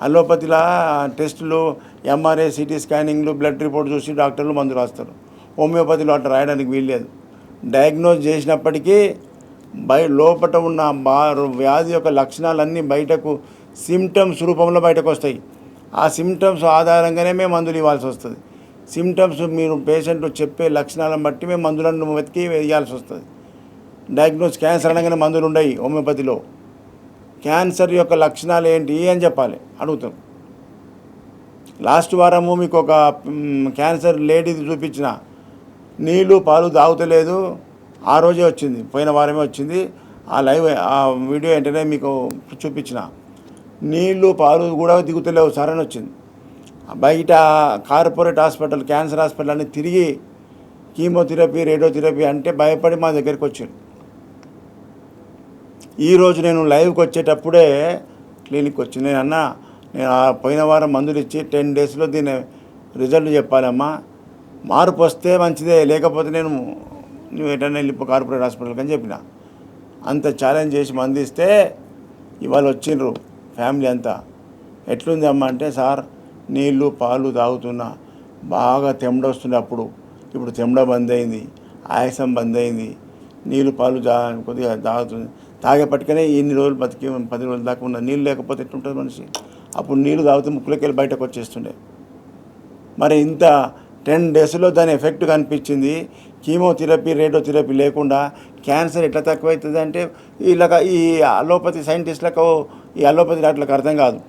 అలోపతిలో టెస్టులు MRI CT స్కానింగ్లు blood report చూసి డాక్టర్లు మందులు రాస్తారు. హోమియోపతిలో అట్లా రాయడానికి వీల్లేదు. డయాగ్నోజ్ చేసినప్పటికీ లోపల ఉన్న వ్యాధి యొక్క లక్షణాలన్నీ బయటకు సిమ్టమ్స్ రూపంలో బయటకు వస్తాయి. ఆ సిమ్టమ్స్ ఆధారంగానే మేము మందులు ఇవ్వాల్సి వస్తుంది. సిమ్టమ్స్ మీరు పేషెంట్ చెప్పే లక్షణాలను బట్టి మేము మందులను వెతికి వేయాల్సి వస్తుంది. క్యాన్సర్ అనగానే మందులు ఉండవు హోమియోపతిలో. క్యాన్సర్ యొక్క లక్షణాలు ఏంటి అని చెప్పాలి, అడుగుతాం. లాస్ట్ వారము మీకు ఒక క్యాన్సర్ లేడీది చూపించిన, నీళ్ళు పాలు తాగుతలేదు, ఆ రోజే వచ్చింది, పోయిన వారమే వచ్చింది. ఆ లైవ్ ఆ వీడియో వెంటనే మీకు చూపించిన. నీళ్ళు పాలు కూడా దిగుతలేవు సార్ అని వచ్చింది. బయట కార్పొరేట్ హాస్పిటల్, క్యాన్సర్ హాస్పిటల్ అన్ని తిరిగి కీమోథెరపీ, రేడియోథెరపీ అంటే భయపడి మా దగ్గరికి వచ్చారు. ఈరోజు నేను లైవ్కి వచ్చేటప్పుడే క్లినిక్ వచ్చి నేను పోయిన వారం మందులు ఇచ్చి 10 డేస్లో దీని రిజల్ట్ చెప్పాలమ్మా, మార్పు వస్తే మంచిదే, లేకపోతే నువ్వు ఎటన్నా వెళ్ళిపో కార్పొరేట్ హాస్పిటల్కి అని చెప్పిన. అంత ఛాలెంజ్ చేసి మందు ఇస్తే ఇవాళ వచ్చిండ్రు ఫ్యామిలీ అంతా. ఎట్లుంది అమ్మ అంటే, సార్ నీళ్ళు పాలు తాగుతున్నా, బాగా తెమ్మ వస్తుంది. ఇప్పుడు తెమ్మ బంద్ అయింది, ఆయాసం బంద్ అయింది, నీళ్ళు పాలు కొద్దిగా తాగుతుంది. తాగేపట్టుకనే ఇన్ని రోజులు బతికి 10 రోజుల దాకా ఉన్న. నీళ్ళు లేకపోతే ఎట్లుంటుంది మనిషి? అప్పుడు నీళ్ళు తాగితే ముక్కులోకి వెళ్ళి బయటకు వచ్చేస్తుండే. మరి ఇంత 10 డేస్లో దాని ఎఫెక్ట్ కనిపించింది. కీమోథెరపీ, రేడియోథెరపీ లేకుండా క్యాన్సర్ ఎట్లా తక్కువవుతుంది అంటే ఈ అలోపతి సైంటిస్టులకు, ఈ అలోపతి డాక్టర్లకు అర్థం కాదు.